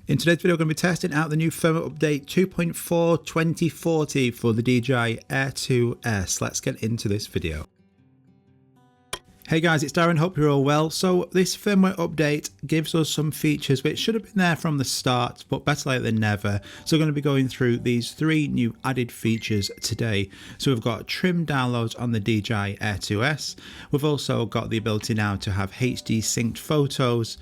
In today's video, we're going to be testing out the new firmware update 2.4.2040 for the DJI Air2S. Let's get into this video. Hey guys, it's Darren, hope you're all well. So this firmware update gives us some features which should have been there from the start, but better late than never. So we're going to be going through these three new added features today. So we've got trim downloads on the DJI Air2S. We've also got the ability now to have HD synced photos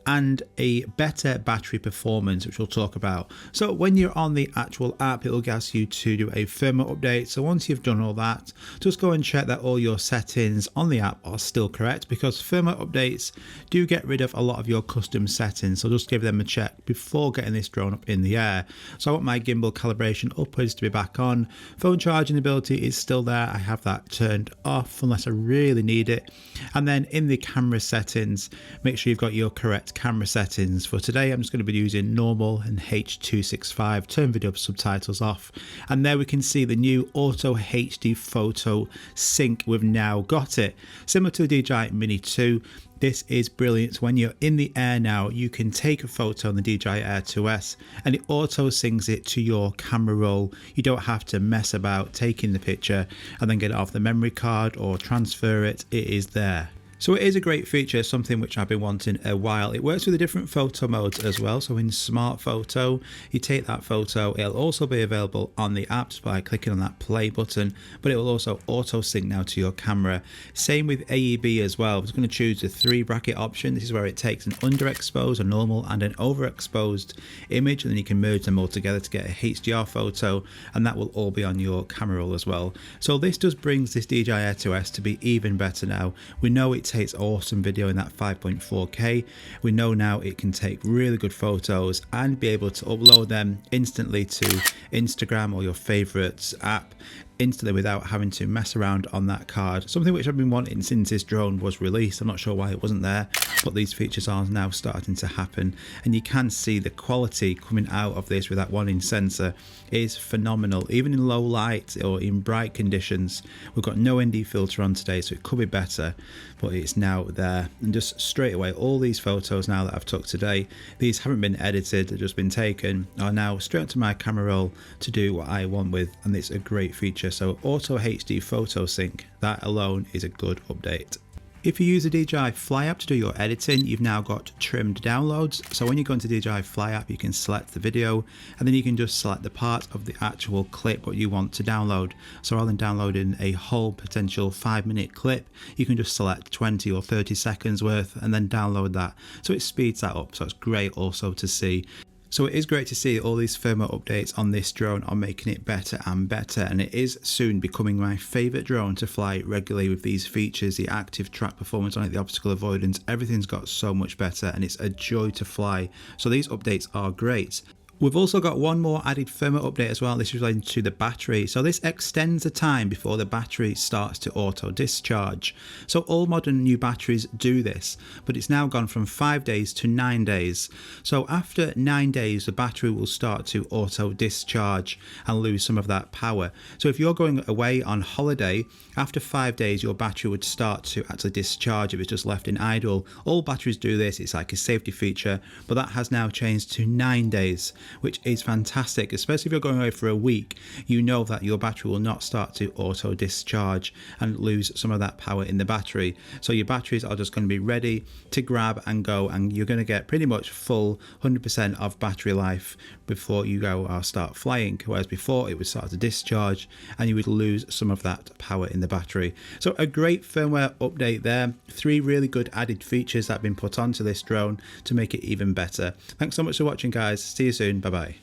and a better battery performance, which we'll talk about. So when you're on the actual app, it'll ask you to do a firmware update. So once you've done all that, just go and check that all your settings on the app are still correct, because firmware updates do get rid of a lot of your custom settings. So just give them a check before getting this drone up in the air. So I want my gimbal calibration upwards to be back on. Phone charging ability is still there. I have that turned off unless I really need it. And then in the camera settings, make sure you've got your correct camera settings. For today, I'm just going to be using normal and H.265, turn video subtitles off, and there we can see the new auto HD photo sync. We've now got it similar to the DJI Mini 2. This is brilliant. When you're in the air now, you can take a photo on the DJI Air2S and it auto syncs it to your camera roll. You don't have to mess about taking the picture and then get it off the memory card or transfer it. It is there. So it is a great feature, something which I've been wanting a while. It works with the different photo modes as well. So in Smart Photo, you take that photo. It'll also be available on the apps by clicking on that play button, but it will also auto sync now to your camera. Same with AEB as well. I'm just going to choose the 3 bracket option. This is where it takes an underexposed, a normal, and an overexposed image, and then you can merge them all together to get a HDR photo, and that will all be on your camera roll as well. So this does brings this DJI Air2S to be even better now. We know it takes awesome video in that 5.4K. We know now it can take really good photos and be able to upload them instantly to Instagram or your favorites app instantly without having to mess around on that card. Something which I've been wanting since this drone was released. I'm not sure why it wasn't there, but these features are now starting to happen, and you can see the quality coming out of this with that 1-inch sensor is phenomenal. Even in low light or in bright conditions, we've got no ND filter on today, so it could be better, but it's now there. And just straight away, all these photos now that I've took today, these haven't been edited, they've just been taken, are now straight to my camera roll to do what I want with, and it's a great feature. So auto HD photo sync, that alone is a good update. If you use the DJI Fly app to do your editing, you've now got trimmed downloads. So when you go into the DJI Fly app, you can select the video, and then you can just select the part of the actual clip what you want to download. So rather than downloading a whole potential 5-minute clip, you can just select 20 or 30 seconds worth and then download that. So it speeds that up. So it's great also to see. So it is great to see all these firmware updates on this drone are making it better and better, and it is soon becoming my favourite drone to fly regularly with these features. The active track performance on it, the obstacle avoidance, everything's got so much better and it's a joy to fly. So these updates are great. We've also got one more added firmware update as well. This is related to the battery. So this extends the time before the battery starts to auto discharge. So all modern new batteries do this, but it's now gone from 5 days to 9 days. So after 9 days, the battery will start to auto discharge and lose some of that power. So if you're going away on holiday, after 5 days, your battery would start to actually discharge if it's just left in idle. All batteries do this. It's like a safety feature, but that has now changed to 9 days. Which is fantastic, especially if you're going away for a week. You know that your battery will not start to auto discharge and lose some of that power in the battery. So your batteries are just going to be ready to grab and go, and you're going to get pretty much full 100% of battery life before you go or start flying, whereas before it would start to discharge and you would lose some of that power in the battery. So a great firmware update there. 3 really good added features that have been put onto this drone to make it even better. Thanks so much for watching, guys. See you soon. Bye bye.